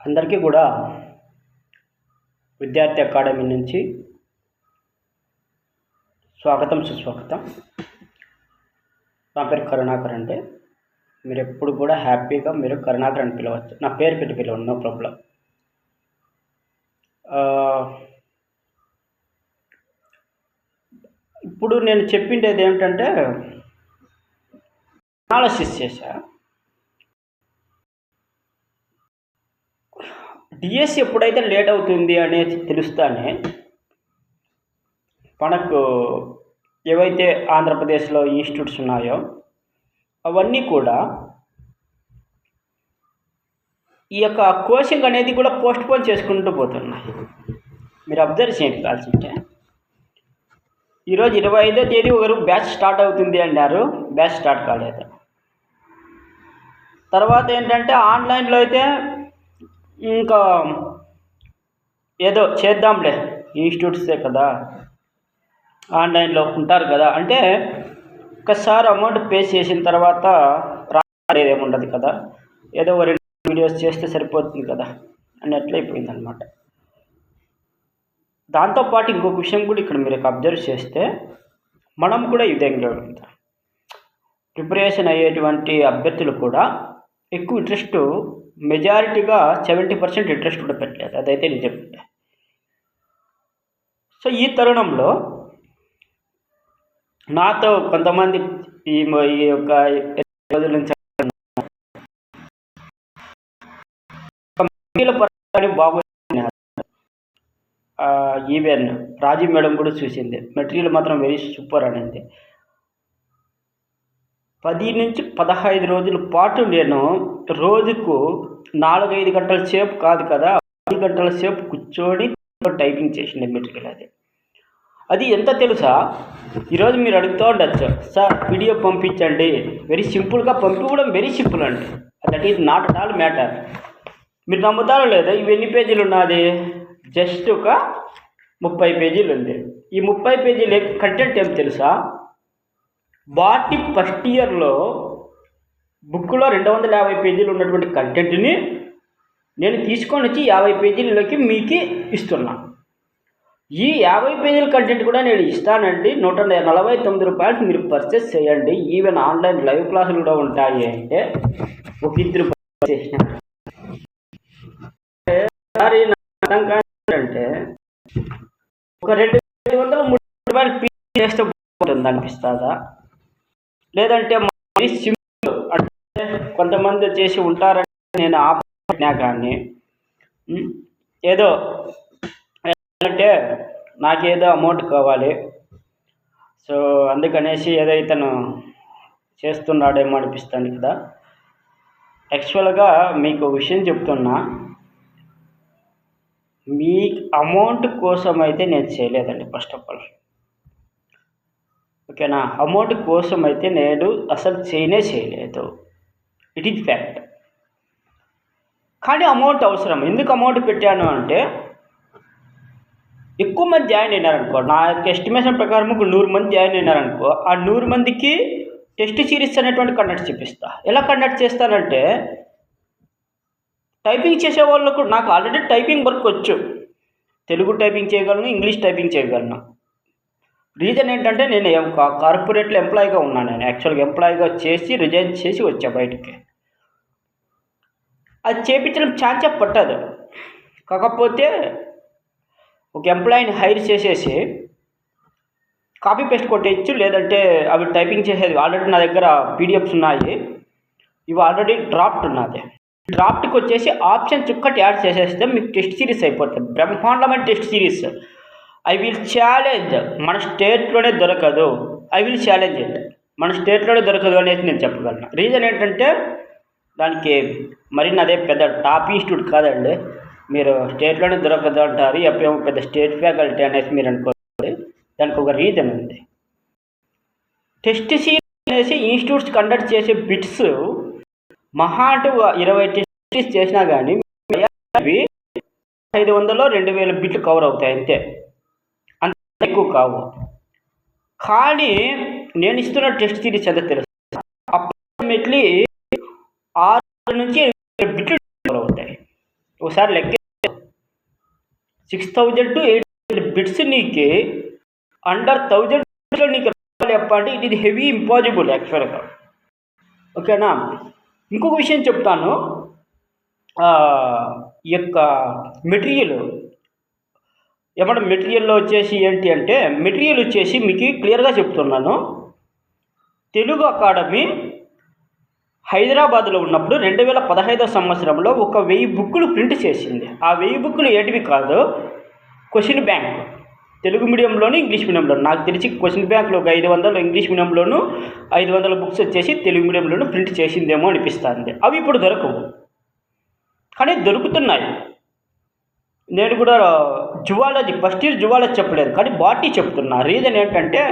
అందరికీ కూడా విద్యార్థి అకాడమీ నుంచి స్వాగతం సుస్వాగతం. నా పేరు కరుణాకర్ అండి. మీరు ఎప్పుడు కూడా హ్యాపీగా మీరు కరుణాకర్ అని పిలవచ్చు. నా పేరు పెట్టి పిలవండి, నో ప్రాబ్లం. ఇప్పుడు నేను చెప్పిండేది ఏమిటంటే అనాలసిస్ చేశా. డిఎస్సి ఎప్పుడైతే లేట్ అవుతుంది అనేది తెలుస్తానే మనకు ఏవైతే ఆంధ్రప్రదేశ్లో ఇన్స్టిట్యూట్స్ ఉన్నాయో అవన్నీ కూడా ఈ యొక్క కోచింగ్ అనేది కూడా పోస్ట్పోన్ చేసుకుంటూ పోతున్నాయి. మీరు అబ్జర్వ్ చేయండి కాల్సింటే. ఈరోజు 25వ తేదీ ఒకరు బ్యాచ్ స్టార్ట్ అవుతుంది అన్నారు, బ్యాచ్ స్టార్ట్ కాలేదు. తర్వాత ఏంటంటే ఆన్లైన్లో అయితే ఇంకా ఏదో చేద్దాంలే, ఇన్స్టిట్యూట్సే కదా, ఆన్లైన్లో ఉంటారు కదా అంటే ఒకసారి అమౌంట్ పే చేసిన తర్వాత రాలేదు ఉండదు కదా, ఏదో 2 వీడియోస్ చేస్తే సరిపోతుంది కదా అన్నట్లు అయిపోయింది అనమాట. దాంతోపాటు ఇంకొక విషయం కూడా ఇక్కడ మీరు అబ్జర్వ్ చేస్తే మనం కూడా ఈ విధంగా ఉంటాం. ప్రిపరేషన్ అయ్యేటువంటి అభ్యర్థులు కూడా ఎక్కువ ఇంట్రెస్ట్, మెజారిటీగా 70% ఇంట్రెస్ట్ కూడా పెట్టలేదు, అదైతే నిజం. సో ఈ తరుణంలో నాతో కొంతమంది ఈ యొక్క రోజుల నుంచి బాగున్నారు. ఈవెన్ రాజీ మేడం కూడా చూసింది, మెటీరియల్ మాత్రం వెరీ సూపర్ అనేది. 10 నుంచి 15 రోజుల పాటు నేను రోజుకు 4-5 గంటల సేపు కాదు కదా, 10 గంటల సేపు కూర్చొని టైపింగ్ చేసిండే మెటీరియల్. అది ఎంత తెలుసా? ఈరోజు మీరు అడుగుతూ ఉండొచ్చు, సార్ పీడిఎఫ్ పంపించండి. వెరీ సింపుల్గా పంపించడం వెరీ సింపుల్ అండి, that is not at all matter. మీరు నమ్ముతారో లేదా, ఇవి ఎన్ని పేజీలు ఉన్నది? జస్ట్ ఒక 30 పేజీలు ఉంది. ఈ 30 పేజీల కంటెంట్ ఏం తెలుసా? బాటి ఫస్ట్ ఇయర్లో బుక్లో 250 పేజీలు ఉన్నటువంటి కంటెంట్ని నేను తీసుకొని వచ్చి 50 పేజీలలోకి మీకు ఇస్తున్నా. ఈ 50 పేజీల కంటెంట్ కూడా నేను ఇస్తానండి, 149 రూపాయలకి మీరు పర్చేస్ చేయండి. ఈవెన్ ఆన్లైన్ లైవ్ క్లాసులు కూడా ఉంటాయి అంటే ఒక 2 పర్చేస్ చేసిన అంటే ఒక 200-300 రూపాయలు పే చేస్తే బాగుంటుంది అనిపిస్తుందా? లేదంటే సింపుల్ అంటే కొంతమంది చేసి ఉంటారని నేను ఆపినా, కానీ ఏదో అంటే నాకేదో అమౌంట్ కావాలి, సో అందుకనేసి ఏదో ఇతను చేస్తున్నాడేమో అనిపిస్తుంది కదా. యాక్చువల్గా మీకు విషయం చెప్తున్నా, మీ అమౌంట్ కోసం అయితే నేను చేయలేదండి. ఫస్ట్ ఆఫ్ ఆల్ ఓకేనా, అమౌంట్ కోసం అయితే నేను అసలు చేయలేదు, ఇట్ ఈజ్ ఫ్యాక్ట్. కానీ అమౌంట్ అవసరం. ఎందుకు అమౌంట్ పెట్టాను అంటే, ఎక్కువ మంది జాయిన్ అయినారనుకో, నా యొక్క ఎస్టిమేషన్ ప్రకారం 100 మంది జాయిన్ అయినారనుకో, ఆ 100 మందికి టెస్ట్ సిరీస్ అనేటువంటి కండక్ట్ చేపిస్తా. ఎలా కండక్ట్ చేస్తానంటే, టైపింగ్ చేసే వాళ్ళకు నాకు ఆల్రెడీ టైపింగ్ వర్క్ వచ్చు, తెలుగు టైపింగ్ చేయగలను, ఇంగ్లీష్ టైపింగ్ చేయగలను. రీజన్ ఏంటంటే నేను కార్పొరేట్లో ఎంప్లాయీగా ఉన్నాను. నేను యాక్చువల్గా ఎంప్లాయీగా చేసి రిజైన్ చేసి వచ్చా బయటికి. అది చేపించడం ఛాన్స్ పట్టదు. కాకపోతే ఒక ఎంప్లాయీని హైర్ చేసేసి కాపీ పేస్ట్ కొట్టేయచ్చు, లేదంటే అవి టైపింగ్ చేసేది ఆల్రెడీ నా దగ్గర పీడిఎఫ్స్ ఉన్నాయి, ఇవి ఆల్రెడీ డ్రాఫ్ట్ ఉన్నది. డ్రాఫ్ట్కి వచ్చేసి ఆప్షన్స్ ఒక్కటి యాడ్ చేసేస్తే మీకు టెస్ట్ సిరీస్ అయిపోతుంది, బ్రహ్మాండమైన test series. I will challenge, మన స్టేట్లోనే దొరకదు, ఐ విల్ ఛాలెంజ్ ఇట్, మన స్టేట్లోనే దొరకదు అనేది నేను చెప్పగలను. రీజన్ ఏంటంటే దానికి మరి అదే పెద్ద టాప్ ఇన్స్టిట్యూట్ కాదండి. మీరు స్టేట్లోనే దొరకదు అంటారు, ఎప్పుడేమో పెద్ద స్టేట్ ఫ్యాకల్టీ అనేసి మీరు అనుకోండి. దానికి ఒక రీజన్ ఉంది. టెస్ట్ సిరీస్ అనేసి ఇన్స్టిట్యూట్స్ కండక్ట్ చేసే బిట్స్ మహా అంటే 20 టెస్ట్ సిరీస్ చేసినా కానీ 500-2000 బిట్లు కవర్ అవుతాయి అంతే, అంత ఎక్కువ కావు. కానీ నేను ఇస్తున్న టెస్ట్ సిరీస్ ఎంత తెలుసు? అప్రాక్సిమేట్లీ 6 నుంచి 7 బిట్లు కవర్ అవుతాయి. ఒకసారి లెక్క 6000 to 800 బిట్స్ నీకు అండర్ 1000 నీకు రావాలి అంటే ఇది హెవీ ఇంపాసిబుల్ యాక్చువల్గా. ఓకేనా. ఇంకొక విషయం చెప్తాను. ఈ యొక్క మెటీరియల్ ఏమంటే మెటీరియల్లో వచ్చేసి ఏంటి అంటే మెటీరియల్ వచ్చేసి మీకు క్లియర్గా చెప్తున్నాను. తెలుగు అకాడమీ హైదరాబాద్లో ఉన్నప్పుడు 2015 సంవత్సరంలో 1000 బుక్కులు ప్రింట్ చేసింది. ఆ 1000 బుక్కులు ఏటివి కాదు, క్వశ్చన్ బ్యాంక్ తెలుగు మీడియంలోను ఇంగ్లీష్ మీడియంలోను. నాకు తెలిసి క్వశ్చన్ బ్యాంక్లో ఒక 500, ఇంగ్లీష్ మీడియంలోను 500 బుక్స్ వచ్చేసి తెలుగు మీడియంలోను ప్రింట్ చేసిందేమో అనిపిస్తుంది. అవి ఇప్పుడు దొరకవు, కానీ దొరుకుతున్నాయి. నేను కూడా జువాలజీ ఫస్ట్ ఇయర్ జువాలజీ చెప్పలేదు, కానీ బాటనీ చెప్తున్నా. రీజన్ ఏంటంటే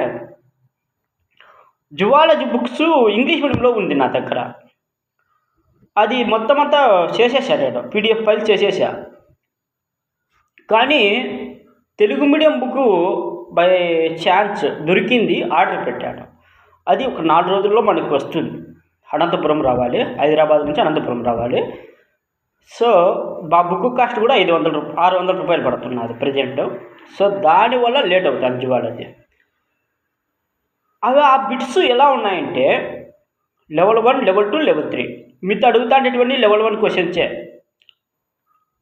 జువాలజీ బుక్స్ ఇంగ్లీష్ మీడియంలో ఉంది నా దగ్గర. అది మొత్తం అంతా చేసేసా, నేను పీడిఎఫ్ ఫైల్ చేసేసా. కానీ Telugu medium book by chance దొరికింది, ఆర్డర్ పెట్టాను. అది ఒక 4 రోజుల్లో మనకు వస్తుంది. అనంతపురం రావాలి, హైదరాబాద్ నుంచి అనంతపురం రావాలి. సో ఆ బుక్ కాస్ట్ కూడా 600 రూపాయలు పడుతున్నది ప్రజెంట్. సో దానివల్ల లేట్ అవుతుంది జువాలజీ. అవి ఆ బిట్స్ ఎలా ఉన్నాయంటే లెవెల్ 1, లెవెల్ 2, లెవెల్ 3 మీతో అడుగుతానేటువంటి లెవెల్ 1 క్వశ్చన్సే.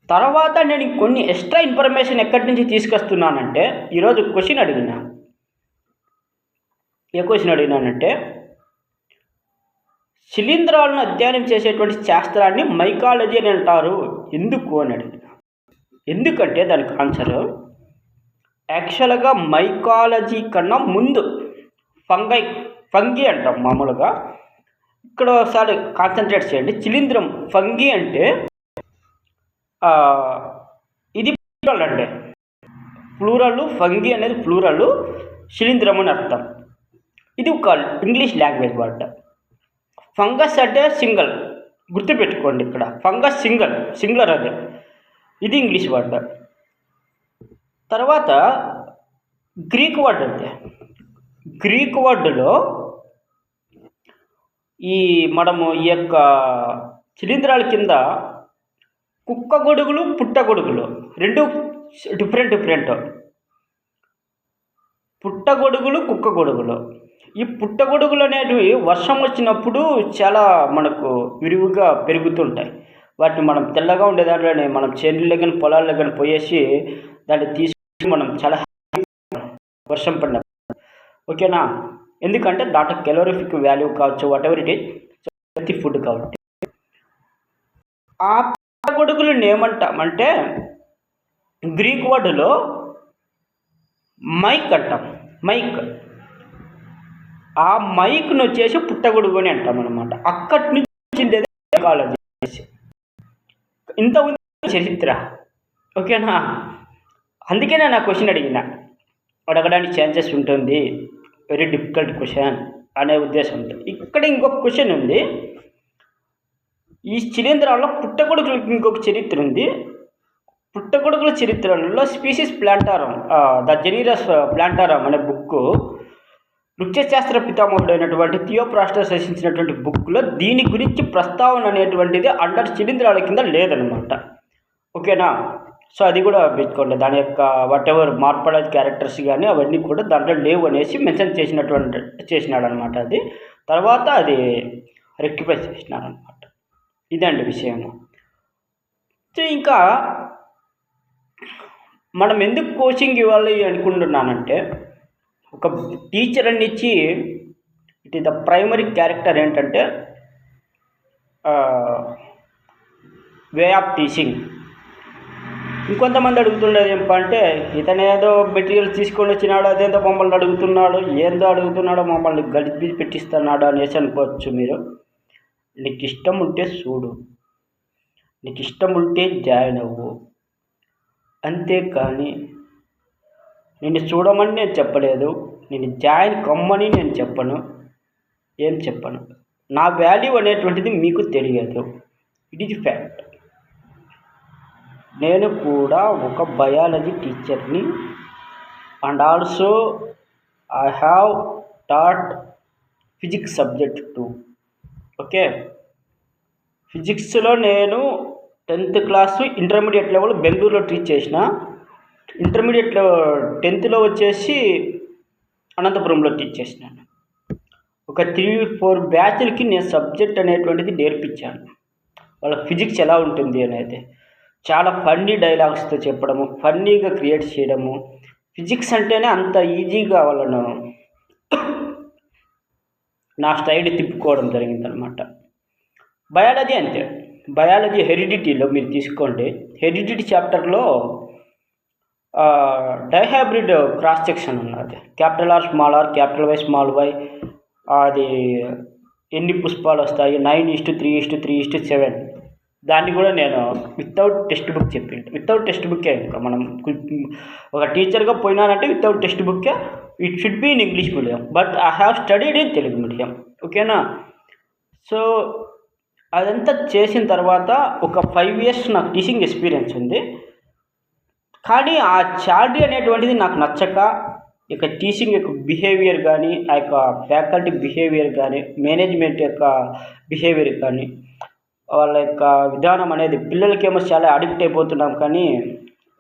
తర్వాత నేను కొన్ని ఎక్స్ట్రా ఇన్ఫర్మేషన్ ఎక్కడి నుంచి తీసుకొస్తున్నానంటే ఈరోజు క్వశ్చన్ అడిగినా. ఏ క్వశ్చన్ అడిగినానంటే శిలీంధ్రాలను అధ్యయనం చేసేటువంటి శాస్త్రాన్ని మైకాలజీ అని అంటారు, ఎందుకు అని అడిగిన. ఎందుకంటే దానికి ఆన్సర్ యాక్చువల్గా మైకాలజీ కన్నా ముందు ఫంగి అంటాం మామూలుగా. ఇక్కడ ఒకసారి కాన్సన్ట్రేట్ చేయండి. శిలీంధ్రం ఫంగి అంటే ఇది ప్లూరల్ అండి. ప్లూరల్ ఫంగి అనేది ప్లూరల్, శిలీంధ్రం అని అర్థం. ఇది ఒక ఇంగ్లీష్ లాంగ్వేజ్ వర్డ్. ఫంగస్ అంటే సింగల్, గుర్తుపెట్టుకోండి. ఇక్కడ ఫంగస్ సింగులర్ అదే, ఇది ఇంగ్లీష్ వర్డ్. తర్వాత గ్రీక్ వర్డ్ అంటే గ్రీక్ వర్డ్లో మనము ఈ యొక్క శిలీంధ్రాల కింద కుక్క గొడుగులు, పుట్టగొడుగులు రెండు డిఫరెంట్. పుట్టగొడుగులు, కుక్క గొడుగులు. ఈ పుట్టగొడుగులు అనేటివి వర్షం వచ్చినప్పుడు చాలా మనకు విరివిగా పెరుగుతుంటాయి. వాటిని మనం తెల్లగా ఉండే దాంట్లోనే మనం చేనుల్లో కానీ పొలాల్లో కానీ పోయేసి దాన్ని తీసుకుని మనం చాలా వర్షం పడిన. ఓకేనా. ఎందుకంటే దాంట్లో కెలోరిఫిక్ వాల్యూ కావచ్చు, what ever it is, healthy food కాబట్టి. ఆ పుట్టగొడుగులను ఏమంటామంటే గ్రీక్ వర్డ్లో మైక్ అంటాం. ఆ మైక్ను వచ్చేసి పుట్టగొడుగు అని అంటాం అనమాట. అక్కడి నుంచి మైకాలజీ. ఇంత ఉంది చరిత్ర. ఓకేనా. అందుకే నేను ఆ క్వశ్చన్ అడగడానికి ఛాన్సెస్ ఉంటుంది. వెరీ డిఫికల్ట్ క్వశ్చన్ అనే ఉద్దేశం ఉంటుంది. ఇక్కడ ఇంకొక క్వశ్చన్ ఉంది. ఈ శిలీంధ్రాల్లో పుట్టగొడుగులకు ఇంకొక చరిత్ర ఉంది. పుట్టగొడుగుల చరిత్రలో స్పీసీస్ ప్లాంటారం, ద జెనీరస్ ప్లాంటారం అనే బుక్ వృక్షశాస్త్ర పితామహుడు అయినటువంటి థియోఫ్రాస్టస్ రచించినటువంటి బుక్లో దీని గురించి ప్రస్తావన అనేటువంటిది అండర్ శిలీంధ్రాల కింద లేదనమాట. ఓకేనా. సో అది కూడా పెట్టుకోండి. దాని యొక్క వాట్ ఎవర్ మార్ఫాలజీ క్యారెక్టర్స్ కానీ అవన్నీ కూడా దాంట్లో లేవు అనేసి మెన్షన్ చేసినాడు అనమాట. అది తర్వాత అది రెక్టిఫై చేసినారనమాట. ఇదండి విషయము. సో ఇంకా మనం ఎందుకు కోచింగ్ ఇవ్వాలి అనుకుంటున్నానంటే ఒక టీచర్ అని ఇచ్చి it is the primary character ఏంటంటే వే ఆఫ్ టీచింగ్. ఇంకొంతమంది అడుగుతుండేది ఏంటంటే ఇతనేదో మెటీరియల్ తీసుకొని వచ్చినాడు, అదేందో మమ్మల్ని అడుగుతున్నాడు, మమ్మల్ని గడిపి పెట్టిస్తున్నాడు అనేసి అనుకోవచ్చు మీరు. నీకు ఇష్టం ఉంటే చూడు, నీకు ఇష్టం ఉంటే జాయిన్ అవ్వు, అంతేకాని నిన్ను చూడమని నేను చెప్పలేదు, నేను జాయిన్ కమ్మని నేను ఏం చెప్పను. నా వాల్యూ అనేటువంటిది మీకు తెలియదు. It is fact. నేను కూడా ఒక బయాలజీ టీచర్ని and also I have taught physics subject too. Okay. ఫిజిక్స్లో నేను 10th క్లాసు ఇంటర్మీడియట్ లెవెల్ బెంగళూరులో టీచ్ చేసిన. ఇంటర్మీడియట్లో 10థ్లో వచ్చేసి అనంతపురంలో టీచ్ చేసినాను. ఒక 3-4 బ్యాచ్లకి నేను సబ్జెక్ట్ అనేటువంటిది నేర్పించాను. వాళ్ళ ఫిజిక్స్ ఎలా ఉంటుంది అనేది చాలా ఫన్నీ డైలాగ్స్తో చెప్పడము, ఫన్నీగా క్రియేట్ చేయడము. ఫిజిక్స్ అంటేనే అంత ఈజీగా వాళ్ళను నా స్టైల్ తిప్పుకోవడం జరిగిందనమాట. బయాలజీ అంతే. బయాలజీ హెరిడిటీలో మీరు తీసుకోండి. హెరిడిటీ చాప్టర్లో డైహైబ్రిడ్ క్రాస్ సెక్షన్ ఉన్నది. Capital R, capital Y, small y, అది ఎన్ని పుష్పాలు వస్తాయి, 9:3:3:7. దాన్ని కూడా నేను వితౌట్ టెక్స్ట్ బుక్ చెప్పింది. వితౌట్ టెక్స్ట్ బుక్కే. ఇంకా మనం ఒక టీచర్గా పోయినానంటే వితౌట్ టెక్స్ట్ బుక్కే. It should be in English medium, but I have studied in Telugu medium. ఓకేనా? సో అదంతా చేసిన తర్వాత ఒక 5 years నాకు టీచింగ్ ఎక్స్పీరియన్స్ ఉంది. కానీ ఆ శాలరీ అనేటువంటిది నాకు నచ్చక, ఇక టీచింగ్ యొక్క బిహేవియర్ కానీ, ఆ యొక్క ఫ్యాకల్టీ బిహేవియర్ కానీ, మేనేజ్మెంట్ యొక్క బిహేవియర్ కానీ, వాళ్ళ యొక్క విధానం అనేది పిల్లలకేమో చాలా అడిక్ట్ అయిపోతున్నాం. కానీ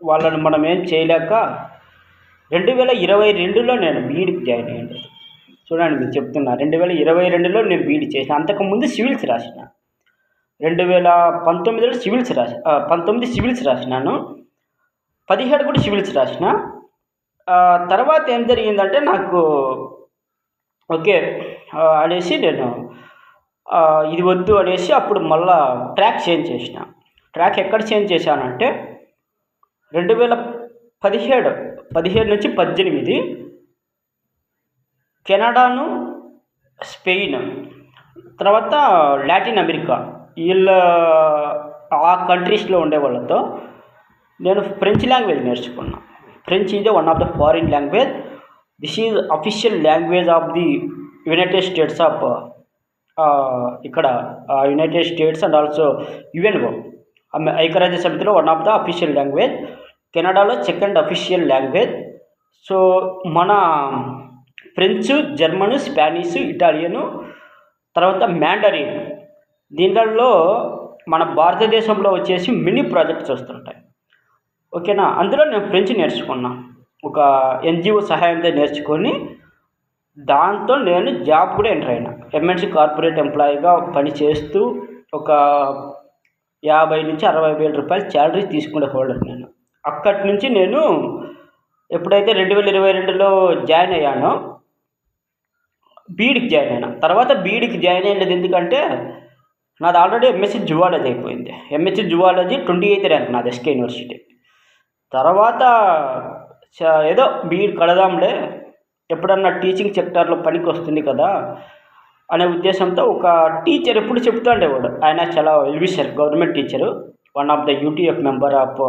వాళ్ళని మనం ఏం చేయలేక 2022లో నేను బీఈడీకి జాయిన్ అయ్యాను. చూడండి, మీకు చెప్తున్నా, 2022లో నేను బీఈడీ చేసిన. అంతకుముందు సివిల్స్ రాసిన. 2019లో సివిల్స్ 19 సివిల్స్ రాసినాను. 17 కూడా సివిల్స్ రాసిన. తర్వాత ఏం జరిగిందంటే నాకు ఓకే అనేసి నేను ఇది వద్దు అనేసి అప్పుడు మళ్ళా ట్రాక్ చేంజ్ చేసిన. ట్రాక్ ఎక్కడ చేంజ్ చేశానంటే 2017 నుంచి 18 కెనడాను, స్పెయిన్, తర్వాత లాటిన్ అమెరికా, వీళ్ళ ఆ కంట్రీస్లో ఉండే వాళ్ళతో నేను ఫ్రెంచ్ లాంగ్వేజ్ నేర్చుకున్నా. French is one of the foreign language. This is official language of the United States of ఇక్కడ United States and also UNO, ఐక్యరాజ్య సమితిలో one of the official language. కెనడాలో సెకండ్ అఫీషియల్ లాంగ్వేజ్. సో మన French, German, Spanish, Italian, తర్వాత Mandarin, దీనిలో మన భారతదేశంలో వచ్చేసి మినీ ప్రాజెక్ట్స్ వస్తుంటాయి. ఓకేనా? అందులో నేను ఫ్రెంచ్ నేర్చుకున్నా. ఒక ఎన్జిఓ సహాయంతో నేర్చుకొని దాంతో నేను జాబ్ కూడా ఎంటర్ అయినా. ఎంఎన్సి కార్పొరేట్ ఎంప్లాయీగా పని చేస్తూ ఒక 50,000 నుంచి 60,000 రూపాయలు శాలరీ తీసుకునే హోల్డర్ నేను. అక్కడి నుంచి నేను ఎప్పుడైతే 2022లో జాయిన్ అయ్యానో బీఈడీకి జాయిన్ అయినా. తర్వాత బీఈడీకి జాయిన్ అయినది ఎందుకంటే నాది ఆల్రెడీ ఎంఎస్సీ జువాలజీ అయిపోయింది. ఎంఎస్సీ జువాలజీ 28th ర్యాంక్ నాది ఎస్కే యూనివర్సిటీ. తర్వాత ఏదో బీఈడీ కడదాంలే, ఎప్పుడన్నా టీచింగ్ సెక్టార్లో పనికి వస్తుంది కదా అనే ఉద్దేశంతో ఒక టీచర్ ఎప్పుడు చెప్తూ ఉండేవాడు. ఆయన చాలా wellwisher, government teacher, one of the UTF member of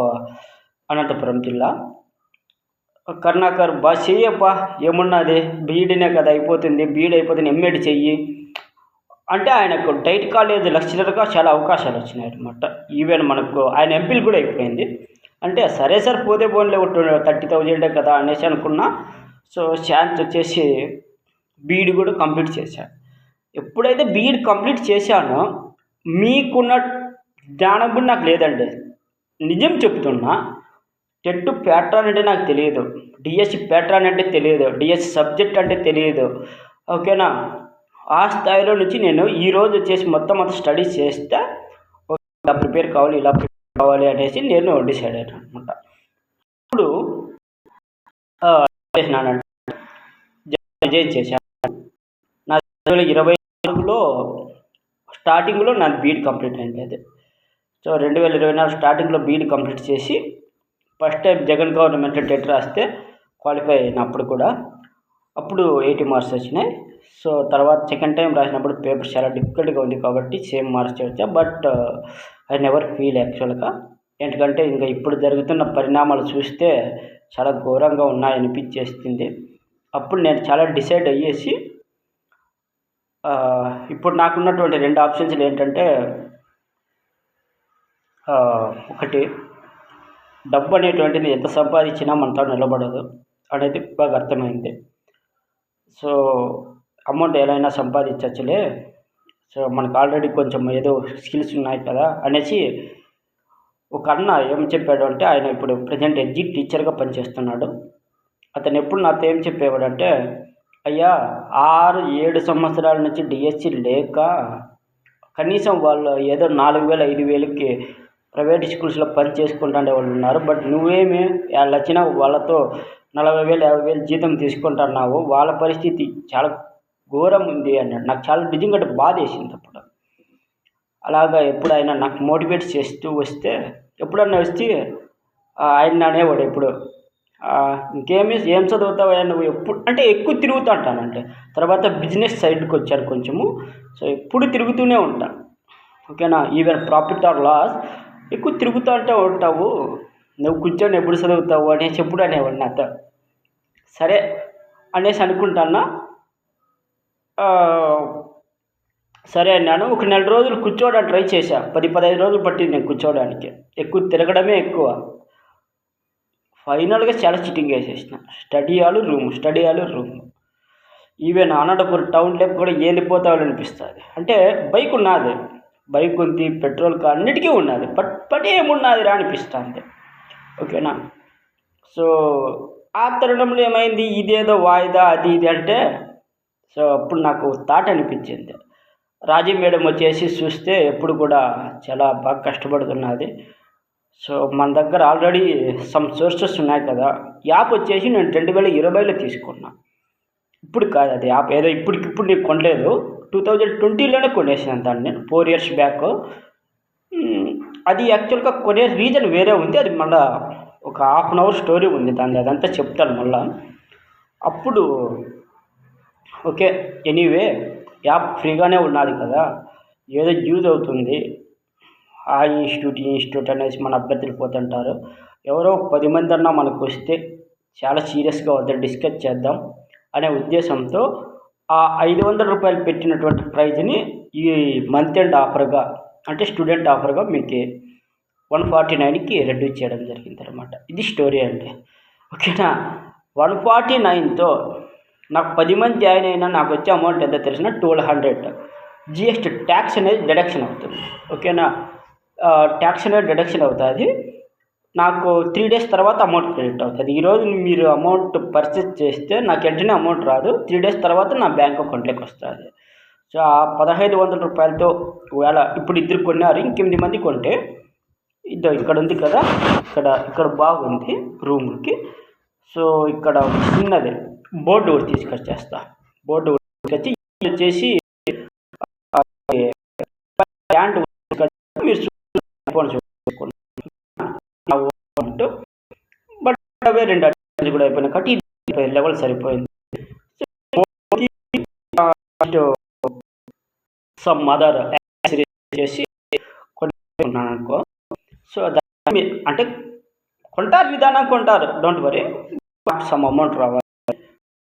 Anantapur జిల్లా. కరుణాకర్, బాగా చెయ్యప్పా, ఏమున్నది, బీఈడీనే కదా అయిపోతుంది, బీఈడీ అయిపోతుంది, ఎంఏడి చెయ్యి అంటే ఆయనకు డైట్ కాలేజ్ లెక్చరర్గా చాలా అవకాశాలు వచ్చినాయి అనమాట. ఈవెన్ మనకు ఆయన ఎంపీలు కూడా అయిపోయింది. అంటే సరే సార్, పోతే పోన్లే, 30,000 కదా అనేసి అనుకున్నా. సో ఛాన్స్ వచ్చేసి బీఈడీ కూడా కంప్లీట్ చేశాను. ఎప్పుడైతే బీఈడీ కంప్లీట్ చేశానో మీకున్న జ్ఞానం కూడా నాకు లేదండి. నిజం చెప్తున్నా. టెట్ ప్యాటర్న్ అంటే నాకు తెలియదు, డిఎస్సి ప్యాటర్న్ అంటే తెలియదు, డిఎస్సి సబ్జెక్ట్ అంటే తెలియదు. ఓకేనా? ఆ స్థాయిలో నుంచి నేను ఈరోజు వచ్చేసి మొత్తం అంతా స్టడీస్ చేస్తే ఇలా ప్రిపేర్ కావాలి, ఇలా ప్రిపేర్ కావాలి అనేసి నేను డిసైడ్ అయ్యాను అనమాట. ఇప్పుడు చేసినానంటే జాయిన్ చేశాను. నా 2024లో స్టార్టింగ్లో నా బీఈడీ కంప్లీట్ అయింది. అది సో 2024 స్టార్టింగ్లో బీఈడీ కంప్లీట్ చేసి first time Jagan government TET రాస్తే క్వాలిఫై అయినప్పుడు కూడా అప్పుడు 80 మార్క్స్ వచ్చినాయి. సో తర్వాత సెకండ్ టైం రాసినప్పుడు పేపర్ చాలా డిఫికల్ట్గా ఉంది కాబట్టి సేమ్ మార్క్స్ వచ్చా. బట్ ఐ నెవర్ ఫీల్ యాక్చువల్గా. ఎందుకంటే ఇంకా ఇప్పుడు జరుగుతున్న పరిణామాలు చూస్తే చాలా ఘోరంగా ఉన్నాయనిపించేస్తుంది. అప్పుడు నేను చాలా డిసైడ్ అయ్యేసి ఇప్పుడు నాకున్నటువంటి 2 ఆప్షన్స్లు ఏంటంటే, ఒకటి, డబ్బు అనేటువంటిది ఎంత సంపాదించినా మనతో నిలబడదు అనేది బాగా అర్థమైంది. సో అమౌంట్ ఎలా అయినా సంపాదించచ్చులే, సో మనకు ఆల్రెడీ కొంచెం ఏదో స్కిల్స్ ఉన్నాయి కదా అనేసి ఒక అన్న ఏం చెప్పాడు అంటే, ఆయన ఇప్పుడు ప్రజెంట్ ఎడ్జి టీచర్గా పనిచేస్తున్నాడు. అతను ఎప్పుడు నాతో ఏం చెప్పేవాడంటే, అయ్యా 6-7 సంవత్సరాల నుంచి డిఎస్సి లేక కనీసం వాళ్ళు ఏదో 4000 5000కి ప్రైవేట్ స్కూల్స్లో పని చేసుకుంటుండే వాళ్ళు ఉన్నారు. బట్ నువ్వేమి వాళ్ళు వచ్చిన వాళ్ళతో 40,000 50,000 జీతం తీసుకుంటున్నావు, వాళ్ళ పరిస్థితి చాలా ఘోరం ఉంది అన్నాడు. నాకు చాలా నిజంగా బాధ వేసింది అప్పుడు. అలాగా ఎప్పుడైనా నాకు మోటివేట్ చేస్తూ వస్తే ఎప్పుడన్నా వచ్చి ఆయన అనేవాడు ఎప్పుడు, ఏం చదువుతావా నువ్వు ఎప్పుడు అంటే ఎక్కువ తిరుగుతూ ఉంటానంటే. తర్వాత బిజినెస్ సైడ్కి వచ్చాను కొంచెము. సో ఎప్పుడు తిరుగుతూనే ఉంటాను. ఓకేనా, ఈవెన్ ప్రాఫిట్ ఆర్ లాస్ ఎక్కువ తిరుగుతూ ఉంటావు, నువ్వు కూర్చొని ఎప్పుడు చదువుతావు అనేసి ఎప్పుడు అనేవాడు నాతో. సరే అనేసి అనుకుంటాను. సరే అన్నాను. ఒక నెల రోజులు కూర్చోవడానికి ట్రై చేశా. 10-15 రోజులు పట్టింది నేను కూర్చోవడానికి. ఎక్కువ తిరగడమే ఎక్కువ. ఫైనల్గా చాలా చీటింగ్ వేసేసిన. Study hall room. Even Anantapuram టౌన్లోకి కూడా వెళ్ళిపోతావు అనిపిస్తుంది. అంటే బైక్ ఉన్నది, బైక్ ఉంది, పెట్రోల్ అన్నిటికీ ఉన్నది, బట్ ఏమున్నది రా అనిపిస్తుంది. ఓకేనా. సో ఆ తరుణంలో ఏమైంది, ఇదేదో వాయిదా అది ఇది అంటే, సో అప్పుడు నాకు థాట్ అనిపించింది. రాజీ మేడం వచ్చేసి చూస్తే ఎప్పుడు కూడా చాలా బాగా కష్టపడుతున్నది. సో మన దగ్గర ఆల్రెడీ సమ్ సోర్సెస్ ఉన్నాయి కదా. యాప్ వచ్చేసి నేను 2020లో తీసుకున్నా. ఇప్పుడు కాదు అది యాప్, ఏదో ఇప్పటికిప్పుడు నేను కొనలేదు. 2020లోనే కొనేసాను దాన్ని నేను, 4 years బ్యాక్. అది యాక్చువల్గా కొనే రీజన్ వేరే ఉంది. అది మళ్ళీ ఒక ½ an hour స్టోరీ ఉంది దాన్ని, అదంతా చెప్తాను మళ్ళా. అప్పుడు ఓకే ఎనీవే యాప్ ఫ్రీగానే ఉన్నది కదా, ఏదో యూజ్ అవుతుంది. ఆ ఇన్స్టిట్యూట్ అనేసి మన అభ్యర్థులు పోతుంటారు. ఎవరో 10 మంది అన్నా మనకు వస్తే చాలా సీరియస్గా వద్ద డిస్కస్ చేద్దాం అనే ఉద్దేశంతో ఆ 500 రూపాయలు పెట్టినటువంటి ప్రైజ్ని ఈ మంత్ ఎండ్ ఆఫర్గా, అంటే స్టూడెంట్ ఆఫర్గా మీకు 149కి రెడ్యూస్ చేయడం జరిగింది అనమాట. ఇది స్టోరీ అండి. ఓకేనా. 149తో నాకు 10 మంది జాయిన్ అయినా నాకు వచ్చే అమౌంట్ ఎంత తెలిసిన 1200. జిఎస్టీ ట్యాక్స్ అనేది డిడక్షన్ అవుతుంది. ఓకేనా. ట్యాక్స్ అనేది డిడక్షన్ అవుతుంది. నాకు 3 days తర్వాత అమౌంట్ క్రెడిట్ అవుతుంది. ఈరోజు మీరు అమౌంట్ పర్చేస్ చేస్తే నాకు వెంటనే అమౌంట్ రాదు, 3 days తర్వాత నా బ్యాంక్ అకౌంట్లోకి వస్తుంది. సో ఆ 1500 రూపాయలతో ఒకవేళ ఇప్పుడు ఇద్దరు కొన్నారు, ఇంకెనిమిది మంది కొంటే ఇక్కడ ఉంది కదా, ఇక్కడ బాగుంది రూమ్కి. సో ఇక్కడ చిన్నది బోర్డు ఒకటి తీసుకొచ్చేస్తా. బోర్డు తీసుకొచ్చి వచ్చేసి బ్యాండ్ మీరు చూసుకోండి. బట్ అవే 2 అటెంప్ట్స్ కూడా అయిపోయినాయి కాబట్టి లెవెల్ సరిపోయింది. సమ్ అదర్ చేసి కొన్నాను అనుకో. సో దాన్ని అంటే కొంటారు, విధానం కొంటారు, డోంట్ వరీ, సమ్ అమౌంట్ రావాలి.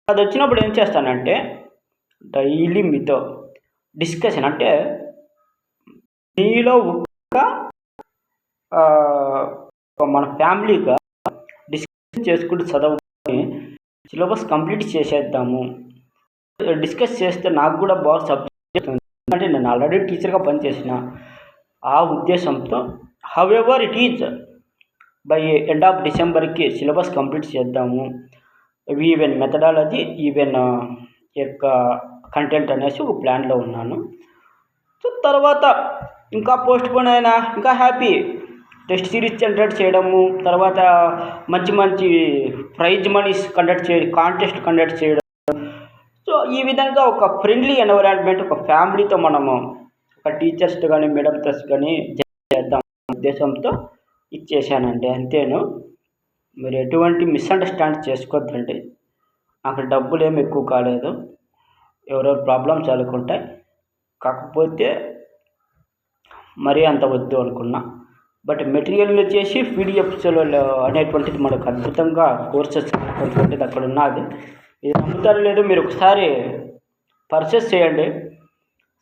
అది వచ్చినప్పుడు ఏం చేస్తానంటే డైలీ మీతో డిస్కషన్, అంటే మీలో మన ఫ్యామిలీగా డిస్కస్ చేసుకుంటూ చదవుకొని సిలబస్ కంప్లీట్ చేసేద్దాము. డిస్కస్ చేస్తే నాకు కూడా బాగా సబ్జెక్ట్, అంటే నేను ఆల్రెడీ టీచర్గా పనిచేసిన ఆ ఉద్దేశంతో however it is by end of డిసెంబర్కి సిలబస్ కంప్లీట్ చేద్దాము. ఈవెన్ మెథడాలజీ, ఈవెన్ యొక్క కంటెంట్ అనేసి ఒక ప్లాన్లో ఉన్నాను. సో తర్వాత ఇంకా పోస్ట్ పోన్ అయినా ఇంకా హ్యాపీ. టెస్ట్ సిరీస్ జనరేట్ చేయడము, తర్వాత మంచి ప్రైజ్ మనీస్ కాంటెస్ట్ కండక్ట్ చేయడం. సో ఈ విధంగా ఒక ఫ్రెండ్లీ ఎన్విరాన్మెంట్, ఒక ఫ్యామిలీతో మనము ఒక టీచర్స్తో కానీ మేడంతో కానీ చేద్దాం ఉద్దేశంతో ఇచ్చేసానండి. అంతేను, మీరు ఎటువంటి మిస్అండర్స్టాండ్ చేసుకోవద్దండి. నాకు డబ్బులు ఏమి ఎక్కువ కాలేదు, ఎవరెవరు ప్రాబ్లమ్స్ అనుకుంటాయి, కాకపోతే మరీ అంత వద్దు అనుకున్నా. బట్ మెటీరియల్ వచ్చేసి పీడిఎఫ్స్లో అనేటువంటిది మనకు అద్భుతంగా కోర్సెస్ అనేటువంటిది అక్కడ ఉన్నది. ఇది నమ్ముతారో లేదో మీరు ఒకసారి పర్చేస్ చేయండి.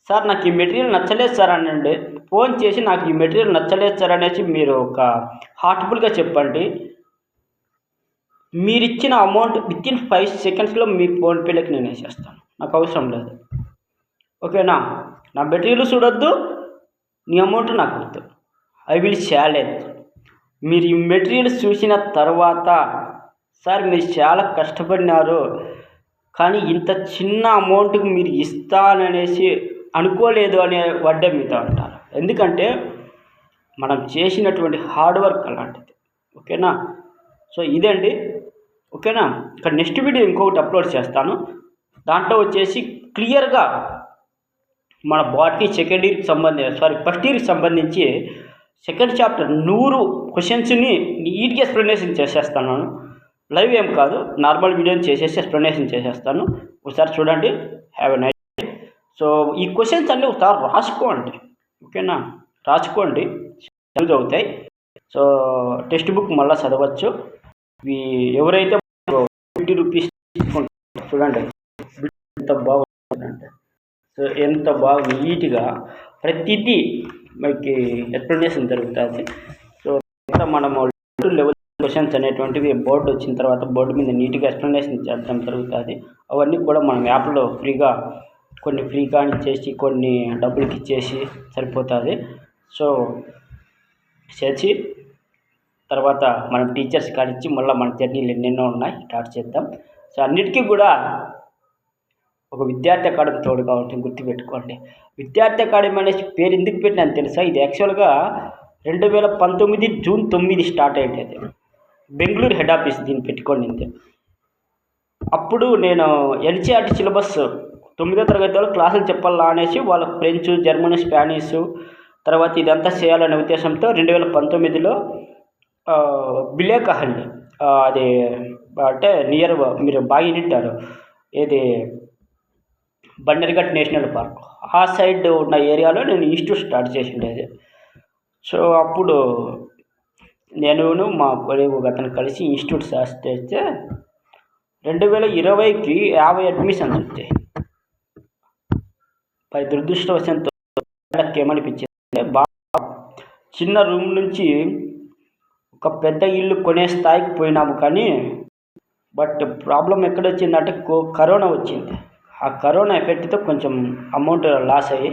సార్ నాకు ఈ మెటీరియల్ నచ్చలేదు సార్ అనండి. ఫోన్ చేసి నాకు ఈ మెటీరియల్ నచ్చలేదు సార్ అనేసి మీరు ఒక హార్ట్ఫుల్గా చెప్పండి. మీరు ఇచ్చిన అమౌంట్ వితిన్ 5 secondsలో మీ ఫోన్పేలోకి నేను వేసేస్తాను, నాకు అవసరం లేదు. ఓకేనా. నా మెటీరియల్ చూడొద్దు, నీ అమౌంట్ నాకు వద్దు. I will challenge. మీరు ఈ మెటీరియల్స్ చూసిన తర్వాత సార్ మీరు చాలా కష్టపడినారు, కానీ ఇంత చిన్న అమౌంట్కి మీరు ఇస్తాననేసి అనుకోలేదు అనే వర్డే మీతో అంటారు. ఎందుకంటే మనం చేసినటువంటి హార్డ్ వర్క్ అలాంటిది. ఓకేనా? సో ఇదండి. ఓకేనా? ఇక్కడ నెక్స్ట్ వీడియో ఇంకొకటి అప్లోడ్ చేస్తాను. దాంట్లో వచ్చేసి క్లియర్గా మన బాటనీ ఫస్ట్ ఇయర్కి సంబంధించి సెకండ్ చాప్టర్ 100 క్వశ్చన్స్ని నీట్గా ఎక్స్ప్లెనేషన్ చేసేస్తాను. లైవ్ ఏం కాదు, నార్మల్ వీడియోని చేసేసి ఎక్స్ప్లెనేషన్ చేసేస్తాను. ఒకసారి చూడండి. Have a nice day. So ఈ క్వశ్చన్స్ అన్నీ ఒకసారి రాసుకోండి. ఓకేనా? రాసుకోండి, యూజ్ అవుతాయి. సో టెక్స్ట్ బుక్ మళ్ళీ చదవచ్చు. ఇవి ఎవరైతే ₹50 తీసుకుంటారు చూడండి, ఎంత బాగుంటుందంటే, సో ఎంత బాగా నీట్గా ప్రతిదీ మనకి ఎక్స్ప్లెనేషన్ జరుగుతుంది. సో మనము లెవెల్ క్వశ్చన్స్ అనేటువంటివి బోర్డు వచ్చిన తర్వాత బోర్డు మీద నీట్గా ఎక్స్ప్లెనేషన్ చేయడం జరుగుతుంది. అవన్నీ కూడా మనం యాప్లో ఫ్రీగా, కొన్ని ఫ్రీగా ఇచ్చేసి కొన్ని డబ్బులకి ఇచ్చేసి సరిపోతుంది. సో చేసి తర్వాత మనం టీచర్స్ కాడిచ్చి మళ్ళీ మన జర్నీలు ఎన్నెన్నో ఉన్నాయి, స్టార్ట్ చేద్దాం. సో అన్నిటికీ కూడా ఒక విద్యార్థి అకాడమీ తోడుగా ఉంటుంది, గుర్తుపెట్టుకోండి. విద్యార్థి అకాడమీ అనే పేరు ఎందుకు పెట్టినాను తెలుసా? ఇది యాక్చువల్గా 2019 జూన్ 9 స్టార్ట్ అయ్యేది. బెంగళూరు హెడ్ ఆఫీస్ దీన్ని పెట్టుకోండి అంతే. అప్పుడు నేను ఎన్సీఆర్టీ సిలబస్ 9వ తరగతి వరకు క్లాసులు చెప్పాలా అనేసి వాళ్ళ ఫ్రెంచ్, జర్మనీ, స్పానిష్ తర్వాత ఇదంతా చేయాలనే ఉద్దేశంతో 2019లో బిలేకహల్లి, అది అంటే నియర్, మీరు బాగా వింటారు, ఏది బండర్ఘట్ నేషనల్ పార్క్ ఆ సైడ్ ఉన్న ఏరియాలో నేను ఇన్స్టిట్యూట్ స్టార్ట్ చేసిండేది. సో అప్పుడు నేను మా కొలీగ్ అతను కలిసి ఇన్స్టిట్యూట్ స్టార్ట్ చేస్తే 2020కి 50 అడ్మిషన్స్ వచ్చాయి. దురదృష్టవశాత్తు ఏమనిపించింది, బాగా చిన్న రూమ్ నుంచి ఒక పెద్ద ఇల్లు కొనే స్థాయికి పోయినాము. కానీ బట్ ప్రాబ్లం ఎక్కడొచ్చిందంటే కరోనా వచ్చింది. ఆ కరోనా ఎఫెక్ట్తో కొంచెం అమౌంట్ లాస్ అయ్యి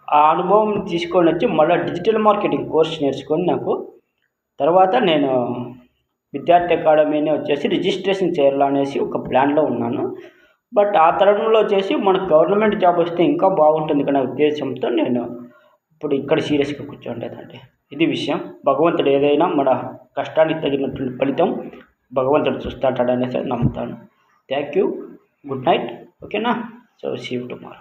ఆ అనుభవం తీసుకొని వచ్చి మళ్ళీ డిజిటల్ మార్కెటింగ్ కోర్స్ నేర్చుకొని నాకు తర్వాత నేను విద్యార్థి అకాడమీని వచ్చేసి రిజిస్ట్రేషన్ చేయాలనేసి ఒక ప్లాన్లో ఉన్నాను. బట్ ఆ తరుణంలో వచ్చేసి మనకు గవర్నమెంట్ జాబ్ వస్తే ఇంకా బాగుంటుంది అనే ఉద్దేశంతో నేను ఇప్పుడు ఇక్కడ సీరియస్గా కూర్చోండేదండి. ఇది విషయం. భగవంతుడు ఏదైనా మన కష్టానికి తగినటువంటి ఫలితం భగవంతుడు చూస్తాడనేసి నమ్ముతాను. Thank you. Good night. ఓకేనా? So see you tomorrow.